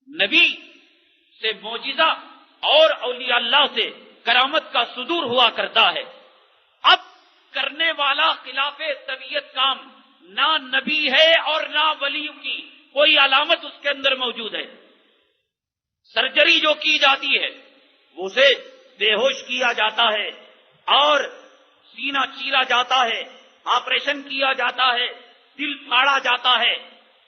نبی سے معجزہ اور اولیاء اللہ سے کرامت کا صدور ہوا کرتا ہے. اب کرنے والا خلاف طبیعت کام نہ نبی ہے اور نہ ولی کی کوئی علامت اس کے اندر موجود ہے. سرجری جو کی جاتی ہے اسے بے ہوش کیا جاتا ہے اور سینہ چیرا جاتا ہے، آپریشن کیا جاتا ہے، دل پھاڑا جاتا ہے.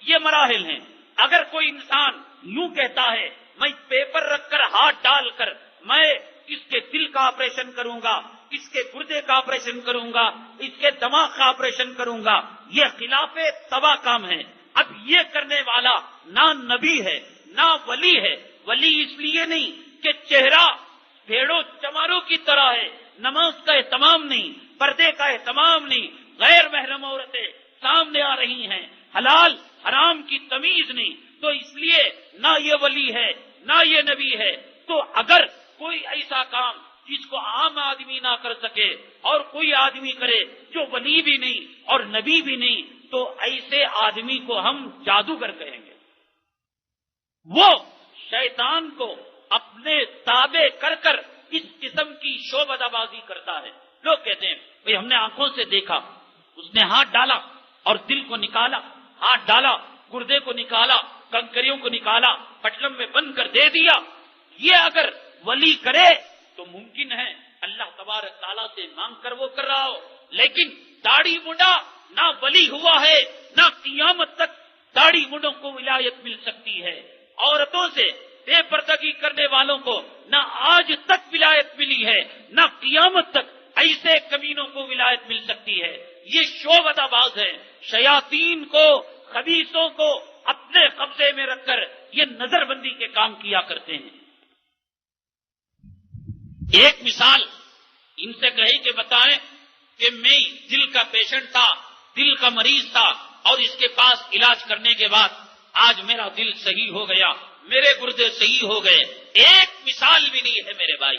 یہ مراحل ہیں. اگر کوئی انسان یوں کہتا ہے میں پیپر رکھ کر ہاتھ ڈال کر میں اس کے دل کا آپریشن کروں گا، اس کے گردے کا آپریشن کروں گا، اس کے دماغ کا آپریشن کروں گا، یہ خلاف تباہ کام ہے. اب یہ کرنے والا نہ نبی ہے نہ ولی ہے. ولی اس لیے نہیں کہ چہرہ بھیڑوں چماروں کی طرح ہے، نماز کا اہتمام نہیں، پردے کا اہتمام نہیں، غیر محرم عورتیں سامنے آ رہی ہیں، حلال حرام کی تمیز نہیں، تو اس لیے نہ یہ ولی ہے نہ یہ نبی ہے. تو اگر کوئی ایسا کام جس کو عام آدمی نہ کر سکے اور کوئی آدمی کرے جو ولی بھی نہیں اور نبی بھی نہیں، تو ایسے آدمی کو ہم جادوگر کہیں گے. وہ شیطان کو اپنے تابع کر کر اس قسم کی شعبدہ بازی کرتا ہے. لوگ کہتے ہیں بھئی ہم نے آنکھوں سے دیکھا، اس نے ہاتھ ڈالا اور دل کو نکالا، ہاتھ ڈالا گردے کو نکالا، کنکریوں کو نکالا، پٹلم میں بند کر دے دیا. یہ اگر ولی کرے تو ممکن ہے اللہ تبارک تعالیٰ سے مانگ کر وہ کر رہا ہو. لیکن داڑھی منڈا نہ ولی ہوا ہے نہ قیامت تک داڑھی منڈوں کو ولایت مل سکتی ہے. عورتوں سے بے پردگی کرنے والوں کو نہ آج تک ولایت ملی ہے نہ قیامت تک ایسے کمینوں کو ولایت مل سکتی ہے. یہ شعبدہ باز ہے. شیاطین کو، خبیثوں کو اپنے قبضے میں رکھ کر یہ نظر بندی کے کام کیا کرتے ہیں. ایک مثال ان سے کہی کہ بتائیں کہ میں دل کا پیشنٹ تھا، دل کا مریض تھا اور اس کے پاس علاج کرنے کے بعد آج میرا دل صحیح ہو گیا، میرے گردے صحیح ہو گئے. ایک مثال بھی نہیں ہے میرے بھائی.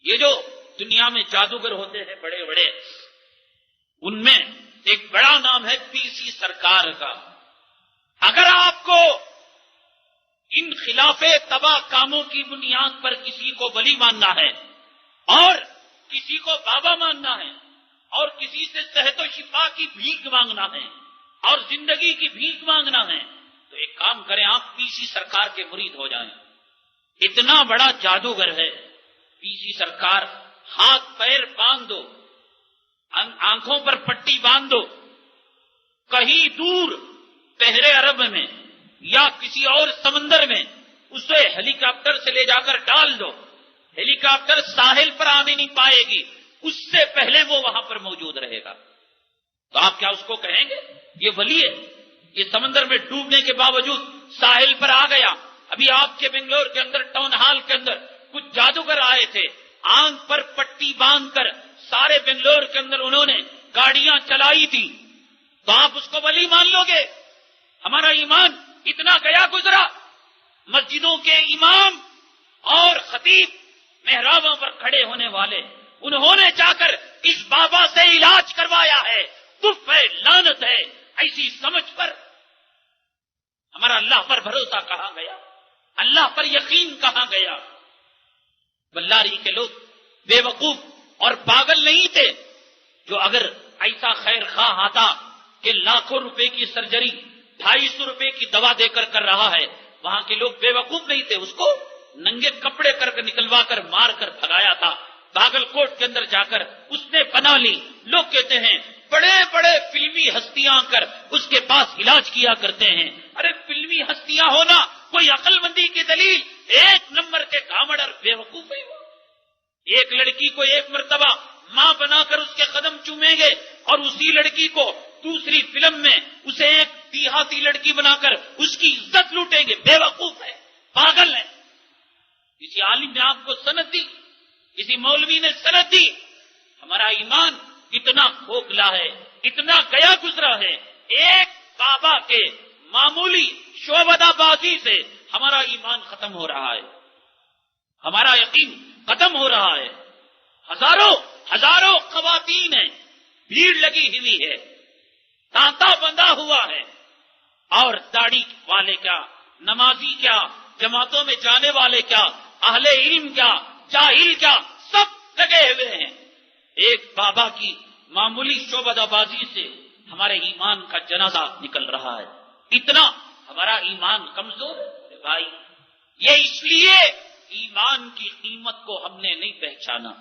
یہ جو دنیا میں جادوگر ہوتے ہیں بڑے بڑے، ان میں ایک بڑا نام ہے پی سی سرکار کا. اگر آپ کو ان خلاف تباہ کاموں کی بنیاد پر کسی کو ولی ماننا ہے اور کسی کو بابا ماننا ہے اور کسی سے صحت و شفا کی بھیک مانگنا ہے اور زندگی کی بھیک مانگنا ہے تو ایک کام کریں، آپ پی سی سرکار کے مرید ہو جائیں. اتنا بڑا جادوگر ہے پی سی سرکار. ہاتھ پیر باندھ دو، آنکھوں پر پٹی باندھ دو، کہیں دور بحر عرب میں یا کسی اور سمندر میں اسے ہیلی کاپٹر سے لے جا کر ڈال دو، ہیلی کاپٹر ساحل پر آنے نہیں پائے گی، اس سے پہلے وہ وہاں پر موجود رہے گا. تو آپ کیا اس کو کہیں گے یہ ولی ہے؟ یہ سمندر میں ڈوبنے کے باوجود ساحل پر آ گیا. ابھی آپ کے بنگلور کے اندر ٹاؤن ہال کے اندر کچھ جادوگر آئے تھے، آنکھ پر پٹی باندھ کر سارے بنگلور کے اندر انہوں نے گاڑیاں چلائی تھی. تو آپ اس کو ولی مان لو گے؟ ہمارا ایمان اتنا گیا گزرا. مسجدوں کے امام اور خطیب محرابوں پر کھڑے ہونے والے، انہوں نے جا کر اس بابا سے علاج کروایا ہے. کفر ہے، لعنت ہے. ایسی سمجھ پر ہمارا اللہ پر بھروسہ کہاں گیا؟ اللہ پر یقین کہاں گیا؟ بلاری کے لوگ بے وقوف اور پاگل نہیں تھے جو اگر ایسا خیر خواہ آتا کہ لاکھوں روپے کی سرجری 250 روپے کی دوا دے کر کر رہا ہے، وہاں کے لوگ بے وقوف نہیں تھے، اس کو ننگے کپڑے کر نکلوا کر مار کر بھگایا تھا. باگل کوٹ کے اندر جا کر اس نے پناہ لی. لوگ کہتے ہیں بڑے بڑے فلمی ہستیاں کر اس کے پاس علاج کیا کرتے ہیں. ارے فلمی ہستیاں ہونا کوئی عقل مندی کی دلیل؟ ایک نمبر کے گھامڑ اور بے وقوف ہے وہ. ایک لڑکی کو ایک مرتبہ ماں بنا کر اس کے قدم چومیں گے اور اسی لڑکی کو دوسری فلم میں اسے ایک دیہاتی لڑکی بنا کر اس کی عزت لوٹیں گے. بے وقوف ہے، پاگل ہے. کسی عالم نے آپ کو سند دی، کسی مولوی نے سند دی. ہمارا ایمان اتنا کھوکھلا ہے، اتنا گیا گزرا ہے. ایک بابا کے معمولی شعبدہ بازی سے ہمارا ایمان ختم ہو رہا ہے، ہمارا یقین ختم ہو رہا ہے. ہزاروں خواتین ہیں، بھیڑ لگی ہوئی ہے، تانتا بندھا ہوا ہے. اور داڑھی والے کیا، نمازی کیا، جماعتوں میں جانے والے کیا، اہل علم کیا، جاہل کیا، سب لگے ہوئے ہیں۔ ایک بابا کی معمولی شعبدہ بازی سے ہمارے ایمان کا جنازہ نکل رہا ہے۔ اتنا ہمارا ایمان کمزور ہے بھائی۔ یہ اس لیے ایمان کی قیمت کو ہم نے نہیں پہچانا،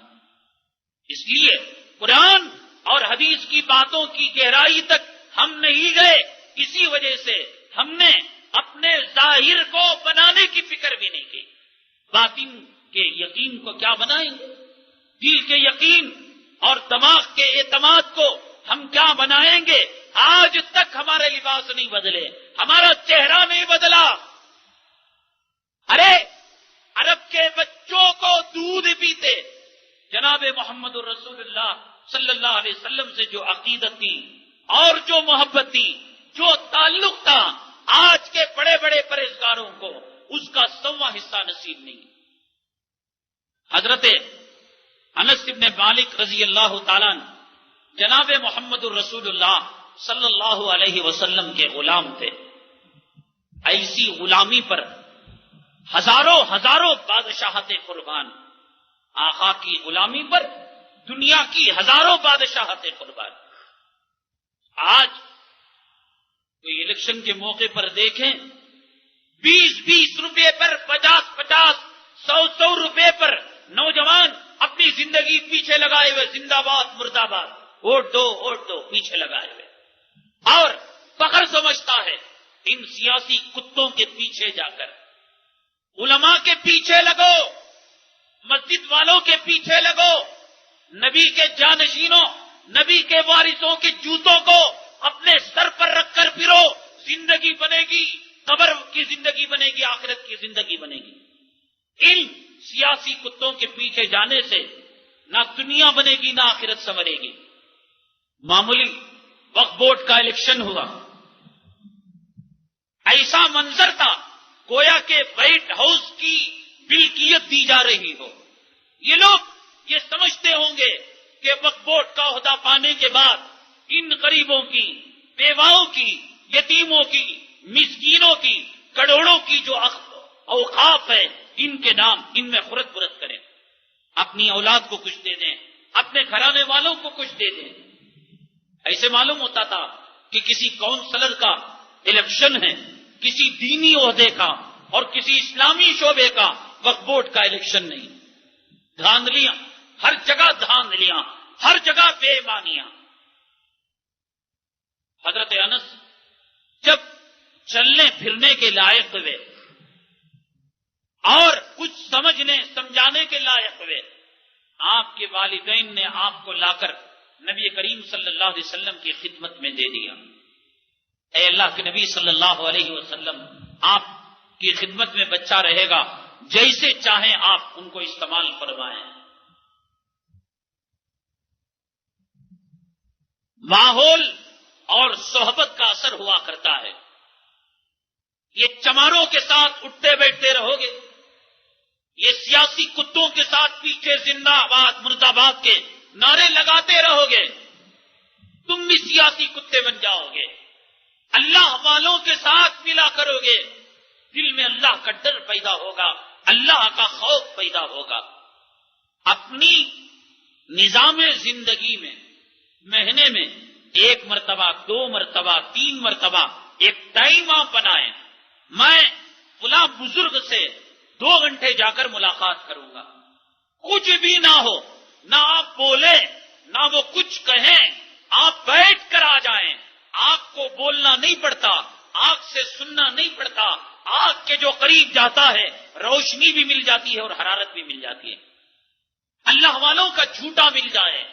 اس لیے قرآن اور حدیث کی باتوں کی گہرائی تک ہم نہیں گئے۔ اسی وجہ سے ہم نے اپنے ظاہر کو بنانے کی فکر بھی نہیں کی۔ باطن کے یقین کو کیا بنائیں گے؟ دل کے یقین اور دماغ کے اعتماد کو ہم کیا بنائیں گے؟ آج تک ہمارے لباس نہیں بدلے، ہمارا چہرہ نہیں بدلا۔ ارے عرب کے بچوں کو دودھ پیتے جناب محمد الرسول اللہ صلی اللہ علیہ وسلم سے جو عقیدت تھی اور جو محبت تھی، جو تعلق تھا، آج کے بڑے بڑے پرہیزگاروں کو اس کا 100واں حصہ نصیب نہیں۔ حضرت انس بن مالک رضی اللہ تعالیٰ جناب محمد الرسول اللہ صلی اللہ علیہ وسلم کے غلام تھے۔ ایسی غلامی پر ہزاروں بادشاہت قربان، آقا کی غلامی پر دنیا کی ہزاروں بادشاہت قربان۔ آج کوئی الیکشن کے موقع پر دیکھیں، 20 روپے پر، 50 100 روپے پر نوجوان اپنی زندگی پیچھے لگائے ہوئے، زندہ باد مرد آباد، ووٹ دو پیچھے لگائے ہوئے، اور فخر سمجھتا ہے ان سیاسی کتوں کے پیچھے جا کر۔ علماء کے پیچھے لگو، مسجد والوں کے پیچھے لگو، نبی کے جانشینوں، نبی کے وارثوں کے جوتوں کو اپنے سر پر رکھ کر پھرو، زندگی بنے گی، قبر کی زندگی بنے گی، آخرت کی زندگی بنے گی۔ ان سیاسی کتوں کے پیچھے جانے سے نہ دنیا بنے گی نہ آخرت سنورے گی۔ معمولی وقف بورڈ کا الیکشن ہوا، ایسا منظر تھا گویا کہ وائٹ ہاؤس کی ملکیت دی جا رہی ہو۔ یہ لوگ یہ سمجھتے ہوں گے کہ وقف بورڈ کا عہدہ پانے کے بعد ان غریبوں کی، بیواؤں کی، یتیموں کی، مسکینوں کی، کروڑوں کی جو اوقاف ہے، ان کے نام ان میں خرد برد کریں، اپنی اولاد کو کچھ دے دیں، اپنے گھرانے والوں کو کچھ دے دیں۔ ایسے معلوم ہوتا تھا کہ کسی کونسلر کا الیکشن ہے، کسی دینی عہدے کا اور کسی اسلامی شعبے کا وقف بورڈ کا الیکشن نہیں۔ دھاندلیاں، ہر جگہ دھاندلیاں، ہر جگہ بے ایمانیاں۔ حضرت انس جب چلنے پھرنے کے لائق ہوئے اور کچھ سمجھنے سمجھانے کے لائق ہوئے، آپ کے والدین نے آپ کو لا کر نبی کریم صلی اللہ علیہ وسلم کی خدمت میں دے دیا۔ اے اللہ کے نبی صلی اللہ علیہ وسلم، آپ کی خدمت میں بچہ رہے گا، جیسے چاہیں آپ ان کو استعمال فرمائیں۔ ماحول اور صحبت کا اثر ہوا کرتا ہے۔ یہ چماروں کے ساتھ اٹھتے بیٹھتے رہو گے، یہ سیاسی کتوں کے ساتھ پیچھے زندہ آباد مرد آباد کے نعرے لگاتے رہو گے، تم بھی سیاسی کتے بن جاؤ گے۔ اللہ والوں کے ساتھ ملا کرو گے، دل میں اللہ کا ڈر پیدا ہوگا، اللہ کا خوف پیدا ہوگا۔ اپنی نظام زندگی میں مہینے میں 1 مرتبہ، 2 مرتبہ، 3 مرتبہ ایک ٹائم آپ بنائیں، میں فلاں بزرگ سے 2 گھنٹے جا کر ملاقات کروں گا۔ کچھ بھی نہ ہو، نہ آپ بولیں نہ وہ کچھ کہیں، آپ بیٹھ کر آ جائیں۔ آپ کو بولنا نہیں پڑتا، آنکھ سے سننا نہیں پڑتا، آنکھ کے جو قریب جاتا ہے روشنی بھی مل جاتی ہے اور حرارت بھی مل جاتی ہے۔ اللہ والوں کا جھوٹا مل جائے،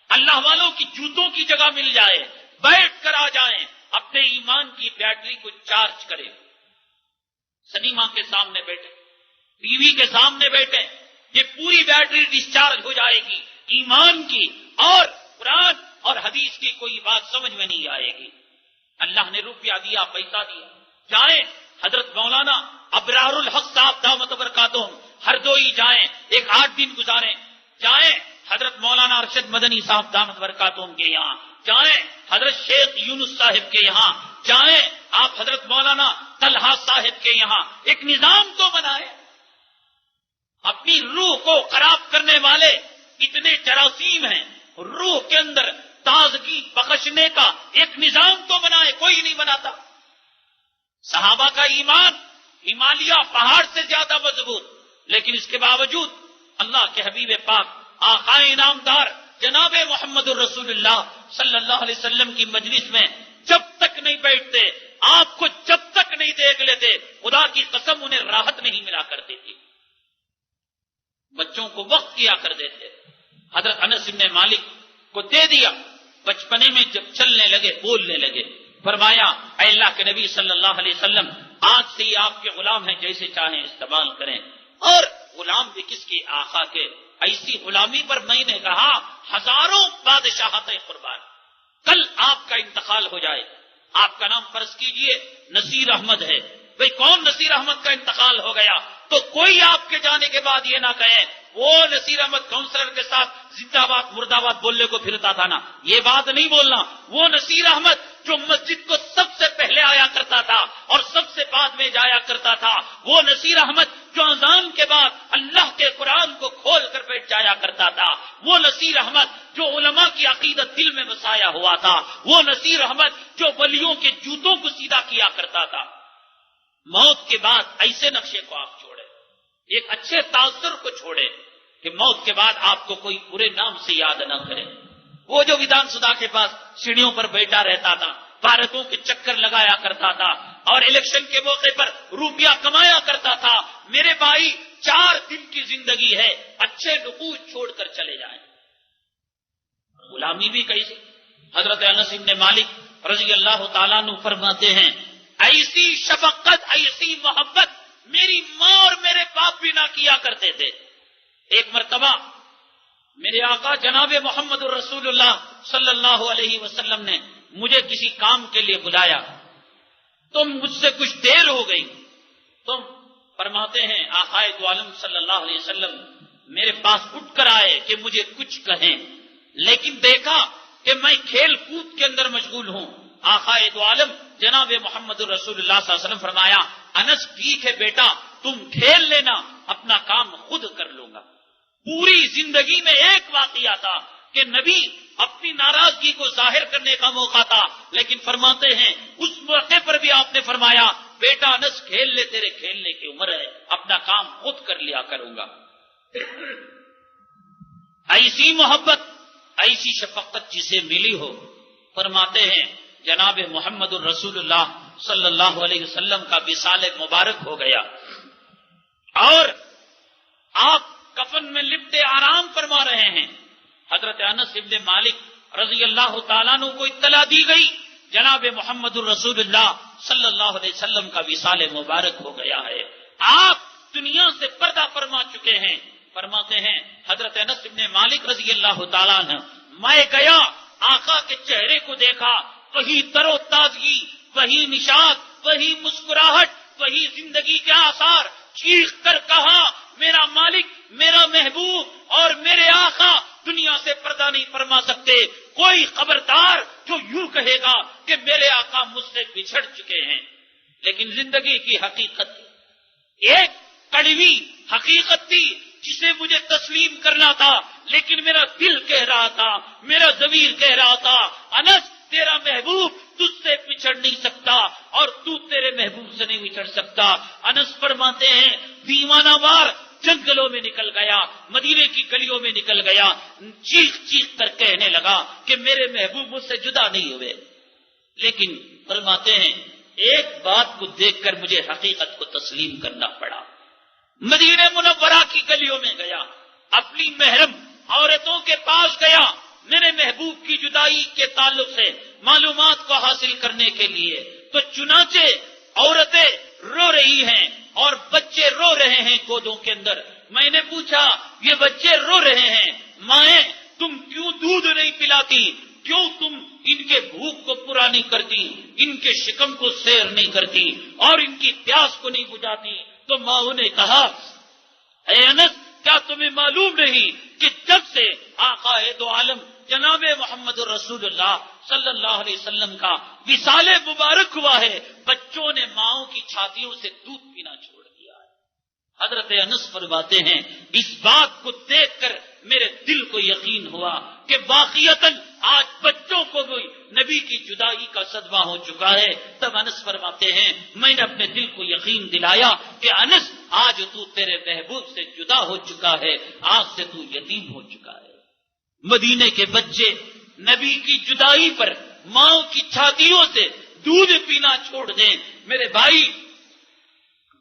اللہ والوں کی جوتوں کی جگہ مل جائے، بیٹھ کر آ جائیں، اپنے ایمان کی بیٹری کو چارج کریں۔ سنیما کے سامنے بیٹھے، ٹی وی کے سامنے بیٹھے، یہ پوری بیٹری ڈسچارج ہو جائے گی ایمان کی، اور قرآن اور حدیث کی کوئی بات سمجھ میں نہیں آئے گی۔ اللہ نے روپیہ دیا، پیسہ دیا، جائیں حضرت مولانا ابرار الحق صاحب دامت برکاتہم ہردوئی جائیں، ایک 8 دن گزاریں، جائیں حضرت مولانا ارشد مدنی صاحب دامت برکاتہم کے یہاں جائیں حضرت شیخ یونس صاحب کے یہاں، جائیں آپ حضرت مولانا طلحہ صاحب کے یہاں، ایک نظام تو بنائیں۔ اپنی روح کو خراب کرنے والے اتنے جراثیم ہیں، روح کے اندر تازگی بخشنے کا ایک نظام تو بنائے، کوئی نہیں بناتا۔ صحابہ کا ایمان ہمالیہ پہاڑ سے زیادہ مضبوط، لیکن اس کے باوجود اللہ کے حبیب پاک آقا انعامدار جناب محمد الرسول اللہ صلی اللہ علیہ وسلم کی مجلس میں جب تک نہیں بیٹھتے، آپ کو جب تک نہیں دیکھ لیتے، خدا کی قسم انہیں راحت نہیں ملا کرتی تھی۔ بچوں کو وقت کیا کر دیتے۔ حضرت انس بن مالک کو دے دیا، بچپنے میں جب چلنے لگے، بولنے لگے، فرمایا اے اللہ کے نبی صلی اللہ علیہ وسلم، آج سے ہی آپ کے غلام ہیں، جیسے چاہیں استعمال کریں۔ اور غلام بھی کس کی؟ آقا کے۔ ایسی غلامی پر میں نے کہا ہزاروں بادشاہت قربان، کل آپ کا انتقال ہو جائے، آپ کا نام فرض کیجئے نصیر احمد ہے، بھئی کون نصیر احمد کا انتقال ہو گیا، تو کوئی آپ کے جانے کے بعد یہ نہ کہے وہ نصیر احمد کاؤنسلر کے ساتھ زندہ آباد مرد آباد بولنے کو پھرتا تھا نا، یہ بات نہیں بولنا۔ وہ نصیر احمد جو مسجد کو سب سے پہلے آیا کرتا تھا اور سب سے بعد میں جایا کرتا تھا، وہ نصیر احمد جو اذان کے بعد اللہ کے قرآن کو کھول کر بیٹھ جایا کرتا تھا، وہ نصیر احمد جو علماء کی عقیدت دل میں بسایا ہوا تھا، وہ نصیر احمد جو ولیوں کے جوتوں کو سیدھا کیا کرتا تھا۔ موت کے بعد ایسے نقشے کو آپ چھوڑے، ایک اچھے تاثر کو چھوڑے کہ موت کے بعد آپ کو کوئی برے نام سے یاد نہ کرے۔ وہ جو ودھان سبھا کے پاس سیڑھیوں پر بیٹھا رہتا تھا، بھارتوں کے چکر لگایا کرتا تھا اور الیکشن کے موقع پر روپیہ کمایا کرتا تھا، میرے بھائی 4 دن کی زندگی ہے، اچھے نقوش چھوڑ کر چلے جائیں۔ غلامی بھی کیسی؟ حضرت انس بن مالک رضی اللہ تعالیٰ عنہ فرماتے ہیں ایسی شفقت، ایسی محبت میری ماں اور میرے باپ بھی نہ کیا کرتے تھے۔ ایک مرتبہ میرے آقا جناب محمد الرسول اللہ صلی اللہ علیہ وسلم نے مجھے کسی کام کے لیے بلایا، تو مجھ سے کچھ دیر ہو گئی، تو فرماتے ہیں آقا دو عالم صلی اللہ علیہ وسلم میرے پاس اٹھ کر آئے کہ مجھے کچھ کہیں، لیکن دیکھا کہ میں کھیل کود کے اندر مشغول ہوں۔ آقا دو عالم جناب محمد الرسول اللہ صلی اللہ علیہ وسلم فرمایا انس ٹھیک ہے بیٹا، تم کھیل لینا، اپنا کام خود کر لوں گا۔ پوری زندگی میں ایک واقعہ تھا کہ نبی اپنی ناراضگی کو ظاہر کرنے کا موقع تھا، لیکن فرماتے ہیں اس موقع پر بھی آپ نے فرمایا بیٹا انس کھیل لے، تیرے کھیلنے کی عمر ہے، اپنا کام خود کر لیا کروں گا۔ ایسی محبت، ایسی شفقت جسے ملی ہو، فرماتے ہیں جناب محمد الرسول اللہ صلی اللہ علیہ وسلم کا وصال مبارک ہو گیا اور آپ کفن میں لپٹے آرام فرما رہے ہیں۔ حضرت انس بن مالک رضی اللہ تعالیٰ عنہ کو اطلاع دی گئی جناب محمد الرسول اللہ صلی اللہ علیہ وسلم کا وصال مبارک ہو گیا ہے، آپ دنیا سے پردہ فرما چکے ہیں۔ فرماتے ہیں حضرت انس بن مالک رضی اللہ تعالیٰ عنہ میں گیا، آقا کے چہرے کو دیکھا، وہی تر و تازگی، وہی نشاط، وہی مسکراہٹ، وہی زندگی کے آثار، چیخ کر کہا میرا مالک، میرا محبوب اور میرے آقا دنیا سے پردہ نہیں فرما سکتے۔ کوئی خبردار جو یوں کہے گا کہ میرے آقا مجھ سے بچھڑ چکے ہیں، لیکن زندگی کی حقیقت ایک کڑوی حقیقت تھی جسے مجھے تسلیم کرنا تھا، لیکن میرا دل کہہ رہا تھا، میرا ضمیر کہہ رہا تھا انس تیرا محبوب تجھ سے بچھڑ نہیں سکتا اور تو تیرے محبوب سے نہیں بچھڑ سکتا۔ انس فرماتے ہیں دیوانہ وار جنگلوں میں نکل گیا، مدینے کی گلیوں میں نکل گیا، چیخ چیخ کر کہنے لگا کہ میرے محبوب مجھ سے جدا نہیں ہوئے، لیکن فرماتے ہیں ایک بات کو دیکھ کر مجھے حقیقت کو تسلیم کرنا پڑا۔ مدینہ منورہ کی گلیوں میں گیا، اپنی محرم عورتوں کے پاس گیا، میرے محبوب کی جدائی کے تعلق سے معلومات کو حاصل کرنے کے لیے، تو چنانچہ عورتیں رو رہی ہیں اور بچے رو رہے ہیں گودوں کے اندر۔ میں نے پوچھا یہ بچے رو رہے ہیں، مائیں تم کیوں دودھ نہیں پلاتی، کیوں تم ان کے بھوک کو پورا نہیں کرتی، ان کے شکم کو سیر نہیں کرتی اور ان کی پیاس کو نہیں بجھاتی؟ تو ماں نے کہا اے انس کیا تمہیں معلوم نہیں کہ جب سے آقا دو عالم جناب محمد الرسول اللہ صلی اللہ علیہ وسلم کا وصال مبارک ہوا ہے، بچوں نے ماؤں کی چھاتیوں سے دودھ پینا چھوڑ دیا ہے۔ حضرت انس فرماتے ہیں اس بات کو دیکھ کر میرے دل کو یقین ہوا کہ واقعتاً آج بچوں کو بھی نبی کی جدائی کا صدمہ ہو چکا ہے۔ تب انس فرماتے ہیں میں نے اپنے دل کو یقین دلایا کہ انس آج تو تیرے محبوب سے جدا ہو چکا ہے، آج سے تو یتیم ہو چکا ہے۔ مدینے کے بچے نبی کی جدائی پر ماؤں کی چھاتیوں سے دودھ پینا چھوڑ دیں، میرے بھائی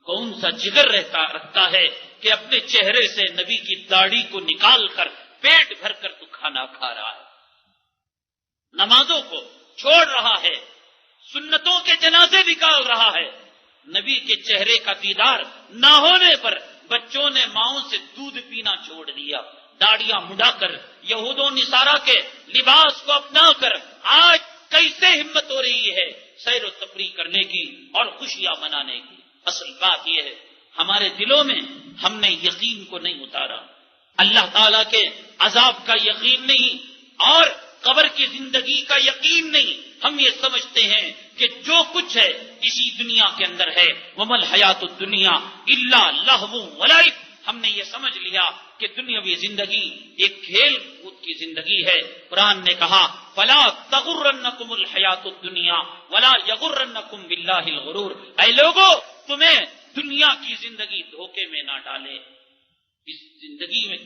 کون سا جگر رکھتا ہے کہ اپنے چہرے سے نبی کی داڑھی کو نکال کر پیٹ بھر کر تو کھانا کھا رہا ہے، نمازوں کو چھوڑ رہا ہے، سنتوں کے جنازے نکال رہا ہے۔ نبی کے چہرے کا دیدار نہ ہونے پر بچوں نے ماؤں سے دودھ پینا چھوڑ دیا، داڑیاں مڈا کر یہود و نصارہ کے لباس کو اپنا کر آج کیسے ہمت ہو رہی ہے سیر و تفریح کرنے کی اور خوشیاں منانے کی۔ اصل بات یہ ہے ہمارے دلوں میں ہم نے یقین کو نہیں اتارا، اللہ تعالیٰ کے عذاب کا یقین نہیں اور قبر کی زندگی کا یقین نہیں۔ ہم یہ سمجھتے ہیں کہ جو کچھ ہے اسی دنیا کے اندر ہے، وَمَا الْحَيَاةُ الدُّنْيَا إِلَّا لَهْوٌ وَلَعِبٌ۔ ہم نے یہ سمجھ لیا کہ دنیاوی زندگی ایک کھیل کود کی زندگی ہے۔ قرآن نے کہا فَلَا تَغُرَّنَّكُمُ الْحَيَاةُ الدُّنْيَا وَلَا يَغُرَّنَّكُمْ بِاللَّهِ الْغُرُورُ۔ اے لوگو تمہیں دنیا کی زندگی دھوکے میں نہ ڈالے، اس زندگی میں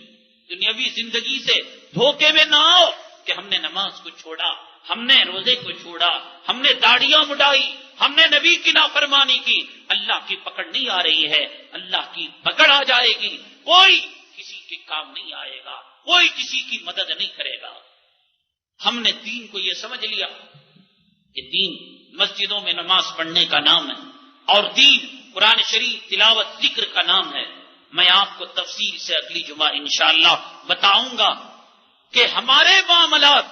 دنیاوی زندگی سے دھوکے میں نہ آؤ کہ ہم نے نماز کو چھوڑا، ہم نے روزے کو چھوڑا، ہم نے داڑیاں مڈائی، ہم نے نبی کی نافرمانی کی۔ اللہ کی پکڑ نہیں آ رہی ہے، اللہ کی پکڑ آ جائے گی، کوئی کسی کے کام نہیں آئے گا، کوئی کسی کی مدد نہیں کرے گا۔ ہم نے دین کو یہ سمجھ لیا کہ دین مسجدوں میں نماز پڑھنے کا نام ہے اور دین قرآن شریف تلاوت ذکر کا نام ہے۔ میں آپ کو تفصیل سے اگلی جمعہ انشاءاللہ بتاؤں گا کہ ہمارے معاملات،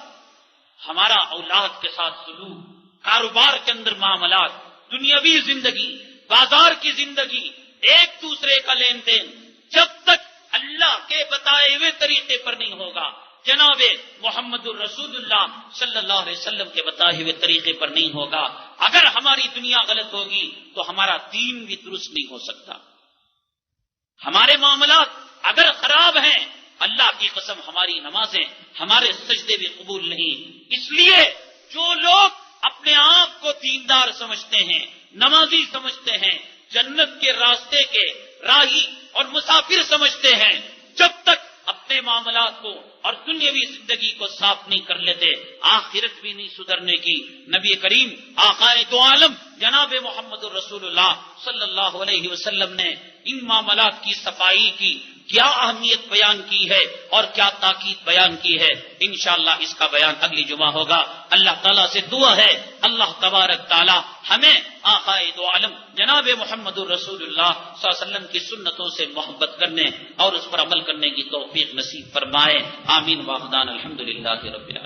ہمارا اولاد کے ساتھ سلوک، کاروبار کے اندر معاملات، دنیاوی زندگی، بازار کی زندگی، ایک دوسرے کا لین دین جب تک اللہ کے بتائے ہوئے طریقے پر نہیں ہوگا، جناب محمد الرسول اللہ صلی اللہ علیہ وسلم کے بتائے ہوئے طریقے پر نہیں ہوگا، اگر ہماری دنیا غلط ہوگی تو ہمارا دین بھی درست نہیں ہو سکتا۔ ہمارے معاملات اگر خراب ہیں، اللہ کی قسم ہماری نمازیں، ہمارے سجدے بھی قبول نہیں۔ اس لیے جو لوگ اپنے آپ کو دیندار سمجھتے ہیں، نمازی سمجھتے ہیں، جنت کے راستے کے راہی اور مسافر سمجھتے ہیں، جب تک اپنے معاملات کو اور دنیاوی زندگی کو صاف نہیں کر لیتے، آخرت بھی نہیں سدھرنے کی۔ نبی کریم آقائے دو عالم جناب محمد الرسول اللہ صلی اللہ علیہ وسلم نے ان معاملات کی صفائی کی کیا اہمیت بیان کی ہے اور کیا تاکید بیان کی ہے، انشاءاللہ اس کا بیان اگلی جمعہ ہوگا۔ اللہ تعالیٰ سے دعا ہے اللہ تبارک تعالیٰ ہمیں آقائے دو عالم جناب محمد الرسول اللہ صلی اللہ علیہ وسلم کی سنتوں سے محبت کرنے اور اس پر عمل کرنے کی توفیق نصیب فرمائے، آمین واخدان الحمدللہ رب العالمین۔